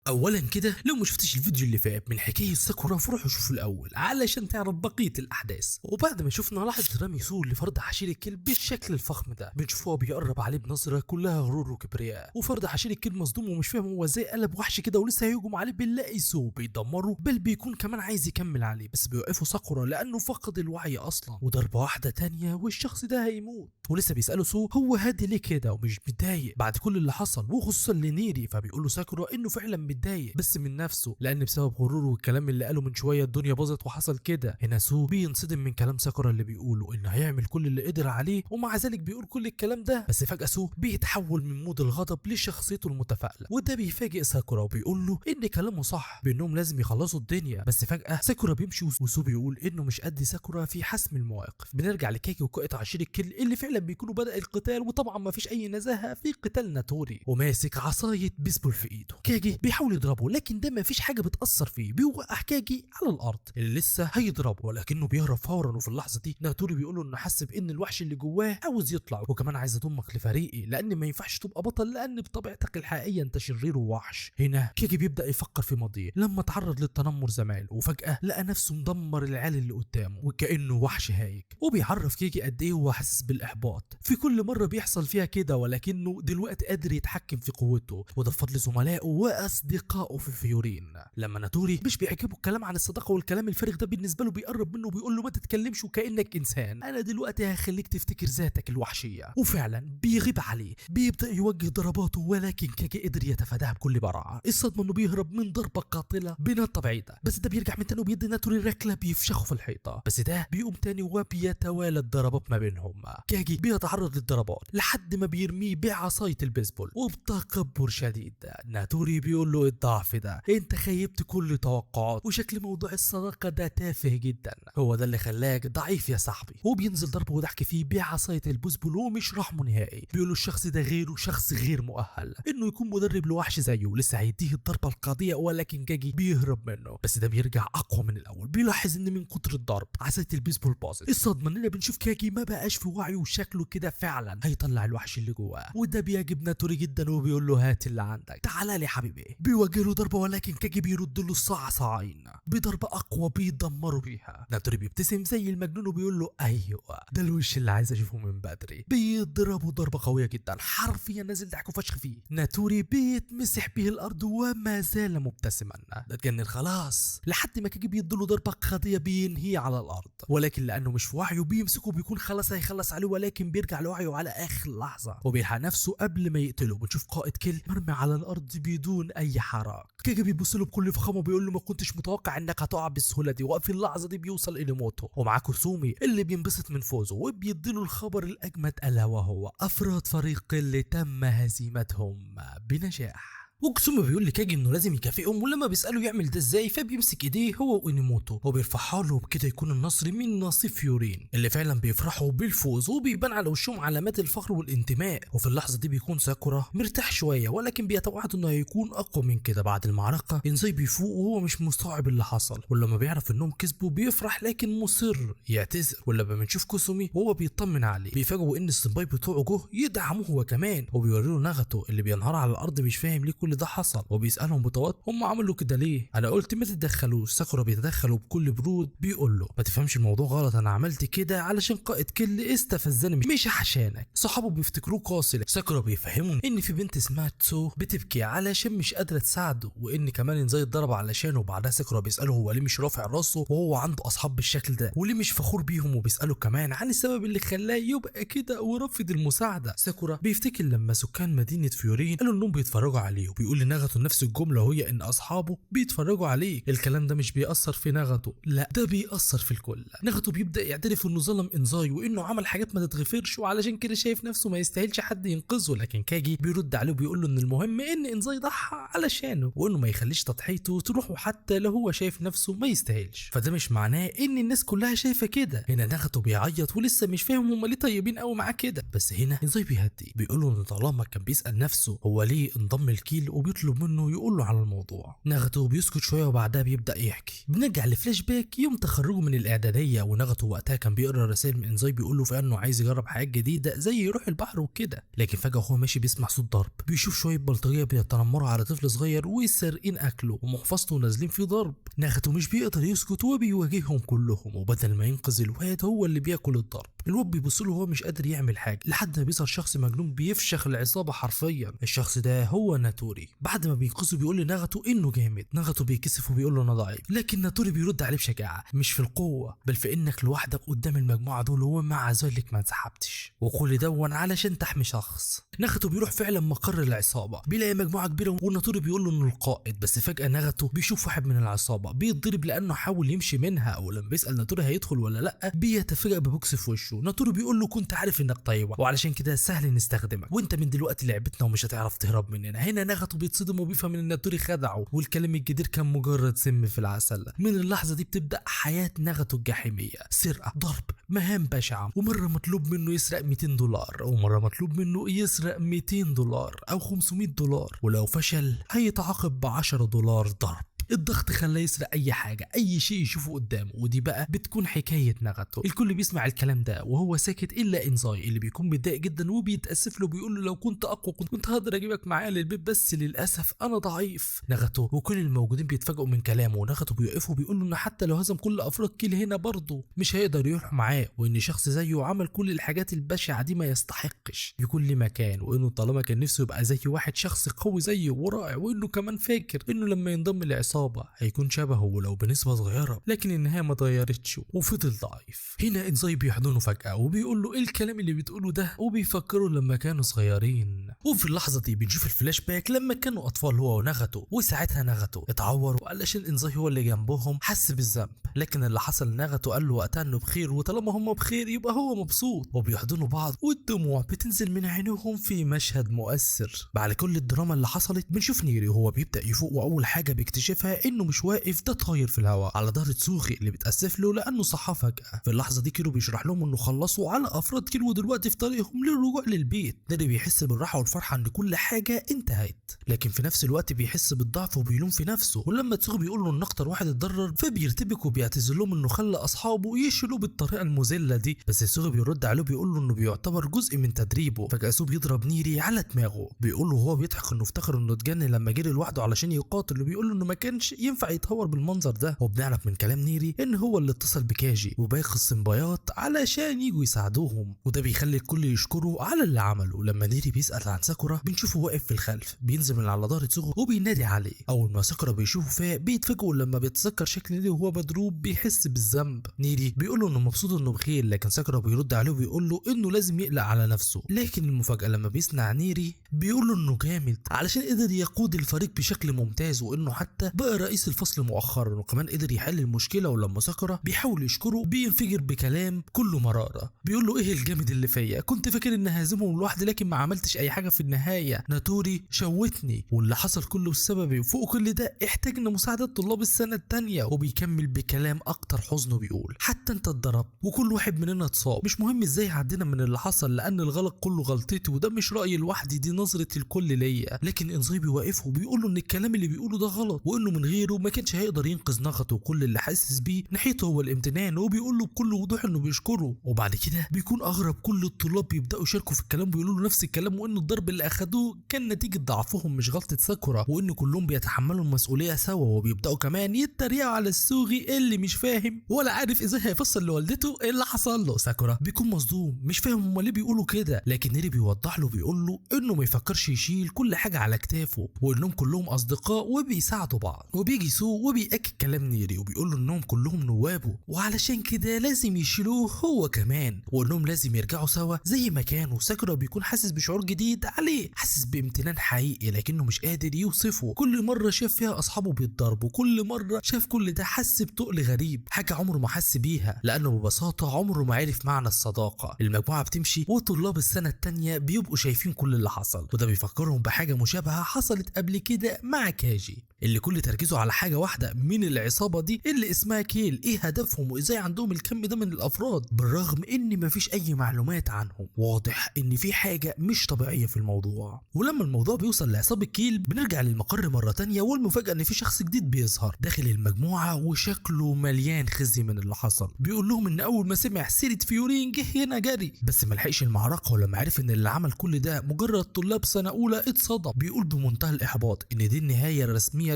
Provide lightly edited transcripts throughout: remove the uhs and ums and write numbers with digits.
اولا كده لو ما شفتش الفيديو اللي فات من حكايه ساكورا فروح شوفوا الاول علشان تعرف بقيه الاحداث. وبعد ما شفنا لحظه رمي سور لفرد حشير الكلب بالشكل الفخم ده بنشوفه بيقرب عليه بنظره كلها غرور وكبرياء، وفرد حشير الكلب مصدوم ومش فاهم هو ازاي قلب وحش كده ولسه هيهجم عليه بنلاقي سو بيدمره، بل بيكون كمان عايز يكمل عليه بس بيوقفه ساكورا لانه فقد الوعي اصلا، وضربه واحده تانية والشخص ده هيموت. ولسه بيساله سو هو هادي ليه كده ومش متضايق بعد كل اللي حصل وخصوصا لنيري، فبيقول له ساكورا انه فعلا متضايق بس من نفسه لان بسبب غروره والكلام اللي قاله من شويه الدنيا باظت وحصل كده. هنا سو بينصدم من كلام ساكورا اللي بيقوله انه هيعمل كل اللي قدر عليه ومع ذلك بيقول كل الكلام ده، بس فجاه سو بيتحول من مود الغضب لشخصيته المتفائله، وده بيفاجئ ساكورا وبيقول له ان كلامه صح بانهم لازم يخلصوا الدنيا. بس فجاه ساكورا بيمشي وسو بيقول انه مش قد ساكورا في حسم المواقف. بنرجع لكاكي وقائد عشير الكل اللي فعلا بيكونوا بدأ القتال، وطبعا ما فيش اي نزاهه في قتال ناتوري، وماسك عصايه بيسبول في ايده. كاجي بيحاول يضربه لكن ده ما فيش حاجه بتاثر فيه، بيوقع كاجي على الارض اللي لسه هيضربه ولكنه بيهرب فورا. وفي اللحظه دي ناتوري بيقول له انه حس بان الوحش اللي جواه عاوز يطلع وكمان عايز اضمك لفريقي لان ما ينفعش تبقى بطل لان بطبيعتك الحقيقيه انت شرير ووحش. هنا كاجي بيبدا يفكر في ماضيه لما تعرض للتنمر زمان وفجاه لقى نفسه مدمر العيال اللي قدامه وكانه وحش هايج، وبيعرف كيجي قد ايه هو حاسس بالاحباط في كل مره بيحصل فيها كده، ولكنه دلوقتي قادر يتحكم في قوته وده بفضل زملائه واصدقائه في فيورين. لما ناتوري مش بيعجبه الكلام عن الصداقه والكلام الفارغ ده بالنسبه له بيقرب منه وبيقول له ما تتكلمش وكانك انسان، انا دلوقتي هخليك تفتكر ذاتك الوحشيه. وفعلا بيغيب عليه بيبدا يوجه ضرباته ولكن كاجي قدر يتفاداها بكل براعه. الصدمه انه بيهرب من ضربه قاتله بنقطه بعيده بس ده بيرجع من تاني وبيدي ناتوري ركله بيفشخه في الحيطه، بس ده بيقوم تاني وبيتوالى الضربات ما بينهم. كاجي بيتعرض للضربات لحد ما بيرميه بعصايه البيسبول وبتكبر شديد. ناتوري بيقول له الضعف ده انت خيبت كل توقعات وشكل موضوع الصداقه ده تافه جدا، هو ده اللي خلاك ضعيف يا صاحبي. وبينزل ضربه وضحك فيه بعصايه البيسبول ومش رحمه نهائي، بيقول له الشخص ده غيره شخص غير مؤهل انه يكون مدرب لوحش زيه، لسه هيديه الضربه القاضيه ولكن كاجي بيهرب منه بس ده بيرجع اقوى من الاول. بيلاحظ ان من كتر الضرب عصايه البيسبول باظت. الصدمه اننا بنشوف كاجي ما بقاش في وعيه وشكله كده فعلا هيطلع الوحش اللي جواه، وده بيعجب ناتوري جدا وبيقول له هات اللي عندك تعالى لي حبيبي. بيوجه له ضربه ولكن كاجي بيرد له الصعصعين بضربه اقوى بيدمره بيها. ناتوري بيبتسم زي المجنون وبيقول له ايوه ده الوش اللي عايز اشوفه من بدري. بيضربه ضربه قويه جدا حرفيا نازل ضحكه فشخ فيه. ناتوري بيتمسح به الارض وما زال مبتسما. ده اتجنن خلاص لحد ما كاجي بيديله ضربه قاضيه بينهيه على الارض، ولكن لانه مش في وعيه بيمسكه بيكون خلاص هيخلص عليه ولكن بيرجع لوعيه على اخر لحظه وبيلحق نفسه قبل ما يقتله. بنشوف قائد كل مرمي على الارض بدون اي حراك. كاجي بيبص له بكل فخامه وبيقول له ما كنتش متوقع انك هتقع بالسهوله دي، وفي اللحظه دي بيوصل الى موته ومعاه كوسومي اللي بينبسط من فوزه وبيديله الخبر الاجمد الا وهو افراد فريق اللي تم هزيمتهم بنجاح. وكسوما بيقول لكاجي انه لازم يكافئهم، ولما بيساله يعمل ده ازاي فبيمسك ايديه هو وانيموتو وبيرفعها له وبكده يكون النصر من نصيب فيورين اللي فعلا بيفرحوا بالفوز وبيبان على وشهم علامات الفخر والانتماء. وفي اللحظه دي بيكون ساكورا مرتاح شويه ولكن بيتوعد انه هيكون اقوى من كده بعد المعركه. انزاي بيفوق وهو مش مستوعب اللي حصل، ولما بيعرف انهم كسبوا بيفرح لكن مصر يعتذر. ولما بنشوف كوسومي وهو بيطمن عليه بيفاجئوا ان السنباي بتوعه جه يدعموه هو كمان، وبيوروا له ناغاتو اللي بينهار على الارض مش فاهم ليه كل ده حصل وبيسالهم بتوتر هم عملوا كده ليه. انا قلت ما تتدخلوش. ساكورا بيتدخل وبكل برود بيقول له ما تفهمش الموضوع غلط، انا عملت كده علشان قائد كل استفزني مش عشانك. صحابه بيفتكروه قاصر. ساكورا بيفهمهم ان في بنت اسمها تسو بتبكي علشان مش قادره تساعده وان كمان انزاي اتضرب علشانه. وبعدها ساكورا بيساله هو ليه مش رافع راسه وهو عنده اصحاب بالشكل ده وليه مش فخور بيهم، وبيساله كمان عن السبب اللي خلاه يبقى كده ورفض المساعده. ساكورا بيفتكر لما سكان مدينه فيورين قالوا انهم بيتفرجوا عليه وبيقول لناغاتو نفس الجمله وهي ان اصحابه بيتفرجوا عليه. الكلام ده مش بيأثر في ناغاتو، لا ده بيأثر في الكل. ناغاتو بيبدا يعترف انه ظلم انزاي وانه عمل حاجات ما تتغفرش وعلشان كده شايف نفسه ما يستاهلش حد ينقذه، لكن كاجي بيرد عليه وبيقول له ان المهم ان انزاي ضحى علشانه وانه ما يخليش تضحيته تروح حتى لو هو شايف نفسه ما يستاهلش. فده مش معناه ان الناس كلها شايفه كده. هنا ناغاتو بيعيط ولسه مش فاهم هم ليه طيبين قوي معاه كده، بس هنا انزاي بيهدي بيقول له ان طالما كان بيسأل نفسه هو ليه انضم الكيل التسجيل وبيطلب منه يقول له على الموضوع. ناغاتو بيسكت شويه وبعدها بيبدا يحكي. بنرجع لفلاش باك يوم تخرجه من الاعداديه، وناغاتو وقتها كان بيقرا رسائل من انزاي بيقول له في انه عايز يجرب حاجات جديده زي يروح البحر وكده. لكن فجاه وهو ماشي بيسمع صوت ضرب، بيشوف شويه بلطجيه بيتنمروا على طفل صغير وسارقين اكله ومحفظته نازلين في ضرب. ناغاتو مش بيقدر يسكت وبيواجههم كلهم، وبدل ما ينقذ الواد هو اللي بياكل الضرب. الواد بيبص له وهو مش قادر يعمل حاجه لحد ما بيظهر شخص مجنون بيفشخ العصابه حرفيا. الشخص ده هو ناتوري. بعد ما بينقذه بيقول لناغاتو انه جامد. ناغاتو بيكسف وبيقول له انا ضعيف، لكن ناتوري بيرد عليه بشجاعه، مش في القوه بل في انك لوحدك قدام المجموعه دول ومع ذلك ما انسحبتش، وكل دون علشان تحمي شخص. ناغاتو بيروح فعلا مقر العصابه، بيلاقي مجموعه كبيره وناتوري بيقول له انه القائد. بس فجاه ناغاتو بيشوف واحد من العصابه بيتضرب لانه حاول يمشي منها، ولما بيسال ناتوري هيدخل ولا لا بيتفاجئ ببوكس في وشه. ناتوري بيقول له كنت عارف انك طيبه وعلشان كده سهل نستخدمك، وانت من دلوقتي لعبتنا ومش هتعرف تهرب مننا. هنا ناغاتو بيتصدم وبيفهم ان ناتوري خدعه والكلام الجدير كان مجرد سم في العسل. من اللحظه دي بتبدا حياه ناغاتو الجحيميه، سرقه، ضرب، مهام بشعه، ومره مطلوب منه يسرق $200 ومره مطلوب منه يسرق $200 او $500، ولو فشل هيتعاقب $10 ضرب. الضغط خلاه يسرق اي حاجه، اي شيء يشوفه قدامه. ودي بقى بتكون حكايه ناغاتو. الكل بيسمع الكلام ده وهو ساكت الا انزاي اللي بيكون متضايق جدا وبيتاسف له، بيقول له لو كنت اقوى كنت هقدر اجيبك معايا للبيت، بس للاسف انا ضعيف. ناغاتو وكل الموجودين بيتفاجئوا من كلامه، وناغاتو بيوقف وبيقول له انه حتى لو هزم كل افراد كيل هنا برضه مش هيقدر يروح معاه، وان شخص زيه عمل كل الحاجات البشعه دي ما يستحقش يكون ليه مكان، وانه طالما كان نفسه يبقى زي واحد شخص قوي زيه ورائع، وانه كمان فاكر انه لما ينضم للعصابه هيكون شبهه ولو بنسبة صغيرة، لكن النهاية ما اتغيرتش وفضل ضعيف. هنا انزاي بيحضنه فجأة وبيقول له ايه الكلام اللي بتقوله ده، وبيفكروا لما كانوا صغيرين. وفي اللحظة دي بنشوف الفلاش باك لما كانوا اطفال هو وناغاتو، وساعتها ناغاتو اتعور وعلشان انزاي هو اللي جنبهم حس بالذنب، لكن اللي حصل ناغاتو قال له وقتها انه بخير، وطالما هم بخير يبقى هو مبسوط، وبيحضنوا بعض والدموع بتنزل من عينيهم في مشهد مؤثر. بعد كل الدراما اللي حصلت بنشوف نيري وهو بيبدأ يفوق، واول حاجة بيكتشفها انه مش واقف، ده طاير في الهواء على ظهر تسوغي اللي بتأسف له لانه صحى فجأة. في اللحظة دي كيرو بيشرح لهم انه خلصوا على افراد كيرو ودلوقتي في طريقهم للرجوع للبيت. نيري بيحس بالراحة والفرحة ان كل حاجة انتهت، لكن في نفس الوقت بيحس بالضعف وبيلوم في نفسه. ولما تسوغي بيقول له ان اكتر واحد اتضرر فبيرتبك وبيعتذر لهم انه خلى اصحابه يشيلوا بالطريقة المذلة دي، بس تسوغي بيرد عليه بيقول له انه بيعتبر جزء من تدريبه. فجأة سو بيضرب نيري على دماغه، بيقول له وهو بيضحك انه افتكر انه اتجنن لما جري لوحده علشان يقاتل، وبيقول له انه ما كانش ينفع يتهور بالمنظر ده. وبنعرف من كلام نيري ان هو اللي اتصل بكاجي وباقي السمبايات علشان يجوا يساعدوهم، وده بيخلي الكل يشكره على اللي عمله. لما نيري بيسأل عن ساكورا بنشوفه واقف في الخلف بينزل من على ظهر تسوغو وبينادي عليه. اول ما ساكورا بيشوفه فاق بيتفاجئوا لما بيتذكر شكل نيري وهو مضروب بيحس بالذنب. نيري بيقول له انه مبسوط انه بخير، لكن ساكورا بيرد عليه وبيقول له انه لازم يقلق على نفسه. لكن المفاجأة لما بيسمع نيري بيقول له انه جامد علشان قدر يقود الفريق بشكل ممتاز، وانه حتى بقى رئيس الفصل مؤخرا، وكمان قدر يحل المشكله. ولما ساكورا بيحاول يشكره بينفجر بكلام كله مراره، بيقول له ايه الجامد اللي فيا، كنت فاكر ان هازمهم لوحدي لكن ما عملتش اي حاجه في النهايه، ناتوري شوتني واللي حصل كله بسببي، وفوق كل ده احتاجنا مساعده طلاب السنه الثانيه. وبيكمل بكلام اكتر حزن وبيقول حتى انت اتضربت وكل واحد مننا اتصاب، مش مهم ازاي عدينا من اللي حصل لان الغلط كله غلطتي، وده مش رايي لوحدي، دي نظره الكل ليا. لكن انزاي بيوقفه وبيقول له ان الكلام اللي بيقوله ده غلط، وانه من غيره ما كانش هيقدر ينقذ ناغاتو، وكل اللي حاسس بيه ناحيته هو الامتنان، وبيقول له بكل وضوح انه بيشكره. وبعد كده بيكون اغرب كل الطلاب بيبداوا يشاركوا في الكلام ويقولوا له نفس الكلام، وانه الضرب اللي اخدوه كان نتيجه ضعفهم مش غلطه ساكورا، وان كلهم بيتحملوا المسؤوليه سوا. وبيبداوا كمان يتريقوا على السوغي اللي مش فاهم ولا عارف ازاي هيفسر لوالدته ايه اللي حصل له. ساكورا بيكون مصدوم مش فاهم هما ليه بيقولوا كده، لكن نيري بيوضح له بيقول له انه ما يفكرش يشيل كل حاجه على كتافه، وانهم كلهم اصدقاء وبيساعدوا بعض. وبيجي سو وبيأكد كلام نيري وبيقول له انهم كلهم نوابه، وعلشان كده لازم يشيلوه هو كمان، وانهم لازم يرجعوا سوا زي ما كانوا. ساكورا بيكون حاسس بشعور جديد عليه، حاسس بامتنان حقيقي لكنه مش قادر يوصفه. كل مره شاف فيها اصحابه بيتضربوا، كل مره شاف كل ده حس بتقل غريب، حاجه عمره ما حس بيها، لانه ببساطه عمره ما عرف معنى الصداقه. المجموعه بتمشي وطلاب السنه الثانيه بيبقوا شايفين كل اللي حصل، وده بيفكرهم بحاجه مشابهه حصلت قبل كده مع كاجي اللي كل بيتركزوا على حاجه واحده من العصابه دي اللي اسمها كيل، ايه هدفهم وازاي عندهم الكم ده من الافراد بالرغم ان مفيش اي معلومات عنهم. واضح ان في حاجه مش طبيعيه في الموضوع. ولما الموضوع بيوصل لعصابه كيل بنرجع للمقر مره تانية، والمفاجاه ان في شخص جديد بيظهر داخل المجموعه وشكله مليان خزي من اللي حصل. بيقول لهم ان اول ما سمع سيره فيورين جه هنا جري، بس ما لحقش المعركه، ولما عرف ان اللي عمل كل ده مجرد طلاب سنه اولى اتصدم. بيقول بمنتهى الاحباط ان دي النهايه الرسميه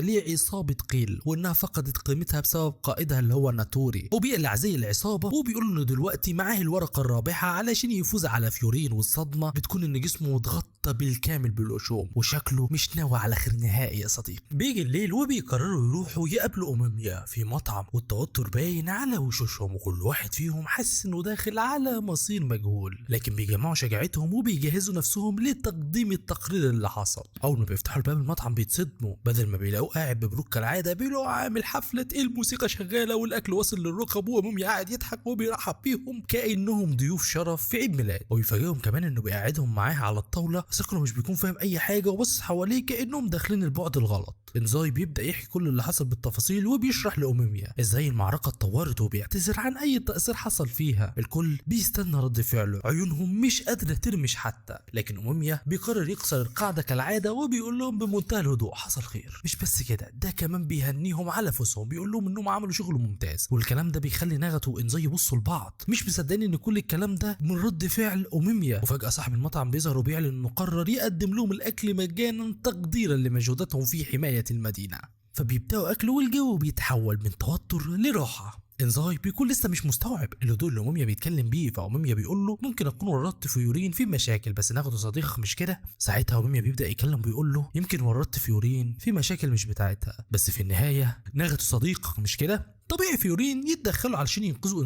لعصابه قيل، وانها فقدت قيمتها بسبب قائدها اللي هو ناتوري، وبيقلع زي العصابه وبيقول انه دلوقتي معاه الورقه الرابحه علشان يفوز على فيورين. والصدمه بتكون ان جسمه متغطى بالكامل بالقشوم وشكله مش ناوي على خير نهائي يا صديقي. بيجي الليل وبيقرروا يروحوا يقابلوا أممية في مطعم، والتوتر باين على وشوشهم وكل واحد فيهم حاسس انه داخل على مصير مجهول، لكن بيجمعوا شجاعتهم وبيجهزوا نفسهم لتقديم التقرير اللي حصل. اول ما بيفتحوا الباب المطعم بيتصدموا، بدل ما بيلاقوه قاعد ببروك كالعاده بيلاقوه عامل حفله، الموسيقى شغاله والاكل واصل للركب، وأممية قاعد يضحك وبيرحب بيهم كانهم ضيوف شرف في عيد ميلاد. وبيفاجئهم كمان انه بيقعدهم معاه على الطاوله. ساكورا مش بيكون فاهم اي حاجه وبص حواليه كانهم داخلين البعد الغلط. انزاي بيبدا يحكي كل اللي حصل بالتفاصيل وبيشرح لأممية ازاي المعركه اتطورت وبيعتذر عن اي تاثير حصل فيها. الكل بيستنى رد فعله، عيونهم مش قادره ترمش حتى، لكن أممية بيقرر يكسر القاعده كالعاده وبيقول لهم بمنتهى الهدوء حصل خير. مش بس كده، ده كمان بيهنيهم على فوزهم، بيقول لهم انهم عملوا شغل ممتاز. والكلام ده بيخلي ناغاتو وانزاي يبصوا لبعض مش مصدقين ان كل الكلام ده من رد فعل أممية. وفجاه صاحب المطعم بيظهر وبيعلن انه قرر يقدم لهم الاكل مجانا تقديرا لمجهوداتهم في حمايه المدينه. فبيبداوا اكلوا والجو بيتحول من توتر لراحه. انزاي بيكون لسه مش مستوعب الهدوء اللي أممية بيتكلم بيه، فأممية بيقول له ممكن اكون ورطت فيورين في مشاكل بس ناخده صديقك مش كده؟ ساعتها أممية بيبدا يتكلم بيقول له يمكن ورطت فيورين في مشاكل مش بتاعتها، بس في النهايه ناخده صديقك مش كده؟ طبيعي فيورين يتدخلوا علشان ينقذوا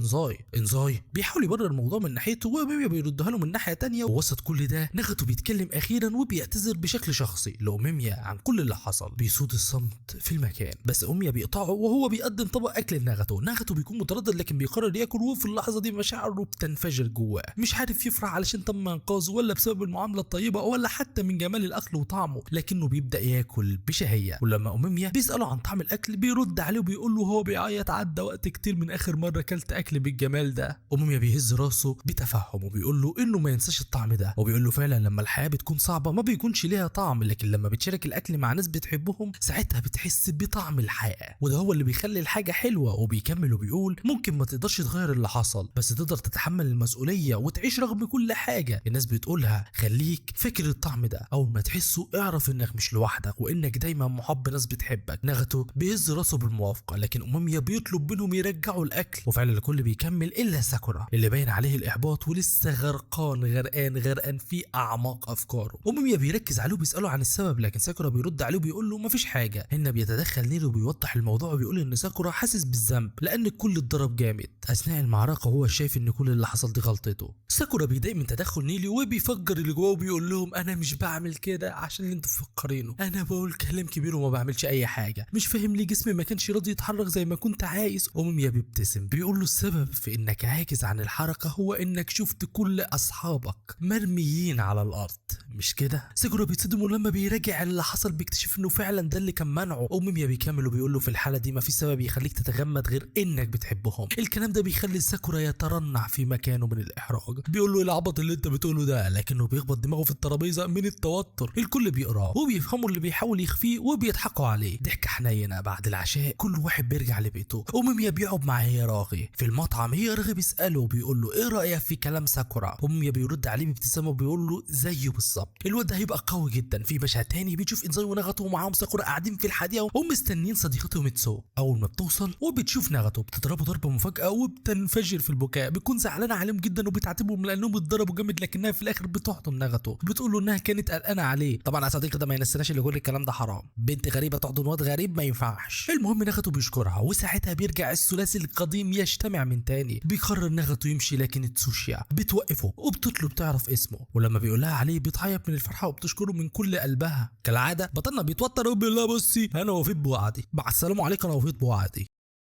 انزاي بيحاول يبرر الموضوع من ناحيته وأممية بيردها له من ناحيه تانية. ووسط كل ده ناغاتو بيتكلم اخيرا وبيعتذر بشكل شخصي لأممية عن كل اللي حصل. بيسود الصمت في المكان، بس أممية بيقطعه وهو بيقدم طبق اكل لناغاتو بيكون متردد لكن بيقرر ياكل، وفي اللحظه دي مشاعره بتنفجر جواه، مش عارف يفرح علشان تم انقاذه ولا بسبب المعامله الطيبه ولا حتى من جمال الاكل وطعمه، لكنه بيبدا ياكل بشهيه. ولما أممية بيساله عن طعم الاكل بيرد عليه وبيقول له هو بيعيط عدى وقت كتير من اخر مره اكلت اكل بالجمال ده. أممية بيهز راسه بتفهم وبيقول له انه ما ينساش الطعم ده، وبيقول له فعلا لما الحياه بتكون صعبه ما بيكونش ليها طعم، لكن لما بتشارك الاكل مع ناس بتحبهم ساعتها بتحس بطعم الحياه، وده هو اللي بيخلي الحاجه حلوه. وبيكمل وبيقول ممكن ما تقدرش تغير اللي حصل بس تقدر تتحمل المسؤوليه وتعيش رغم كل حاجه الناس بتقولها. خليك فاكر الطعم ده، اول ما تحسه اعرف انك مش لوحدك وانك دايما محب ناس بتحبك. ناغاتو بيهز راسه بالموافقه، لكن أممية بيطلب منهم يرجعوا الاكل، وفعلا الكل بيكمل الا ساكورا اللي باين عليه الاحباط ولسه غرقان في اعماق افكاره. أممية بيركز عليه وبيساله عن السبب، لكن ساكورا بيرد عليه وبيقول له مفيش حاجه. هنا بيتدخل نيرو وبيوضح الموضوع وبيقول ان ساكورا حاسس بالذنب لان الكل اتضرب جامد اثناء المعركه وهو شايف ان كل اللي حصل دي غلطته. ساكورا بيضايق من تدخل نيلي وبيفجر اللي جواه وبيقول لهم انا مش بعمل كده عشان اللي انتوا مفكرينه، انا بقول كلام كبير وما بعملش اي حاجه، مش فاهم ليه جسمي ما كانش راضي يتحرك زي ما كنت عايز. أممية بيبتسم بيقول له السبب في انك عاجز عن الحركه هو انك شفت كل اصحابك مرميين على الارض مش كده؟ ساكورا بيتصدم ولما بيراجع اللي حصل بيكتشف انه فعلا ده اللي كان منعه. أممية بيكمل وبيقول له في الحاله دي ما في سبب يخليك تتغمد غير انك بتحبهم. الكلام ده بيخلي ساكورا يترنح في مكانه من الاحراج، بيقول له ايه العبط اللي انت بتقوله ده، لكنه بيخبط دماغه في الترابيزه من التوتر. الكل بيقراه وبيفهموا اللي بيحاول يخفيه وبيضحكوا عليه ضحكه حنينه. بعد العشاء كل واحد بيرجع لبيته. أممية بيقعد مع هيراغي في المطعم. هيراغي بيساله وبيقول له ايه رايك في كلام ساكورا؟ أممية بيرد عليه بابتسامه وبيقول له زيه بالظبط، الواد ده هيبقى قوي جدا. في مشهد تاني بيشوف انزاي وناغاتو ومعاهم ساكورا قاعدين في الحديقه ومستنيين صديقتهم ميتسو. اول ما بتوصل وبتشوف ناغاتو بتضربه ضربه مفاجاه وبتنفجر في البكاء، بتكون زعلانه عليهم جدا وبتعاتبهم لانهم اتضربوا جامد، لكنها في الاخر بتحضن ناغاتو بتقول له انها كانت قلقانه عليه. طبعا يا صديقي ده ما ينسناش اللي يقول الكلام ده حرام، بنت غريبه تحضن واد غريب ما ينفعش. المهم ناغاتو بيشكرها وساعتها بيرجع الثلاثي القديم يجتمع من تاني. بيقرر ناغاتو يمشي لكن تسوشيا بتوقفه وبتطلب تعرف اسمه، ولما بيقولها عليه بتعيط من الفرحه وبتشكره من كل قلبها. كالعاده بطلنا بيتوتر وبيقول لها بصي انا وفيت بوعدي، مع السلامه عليكم انا وفيت بوعدي.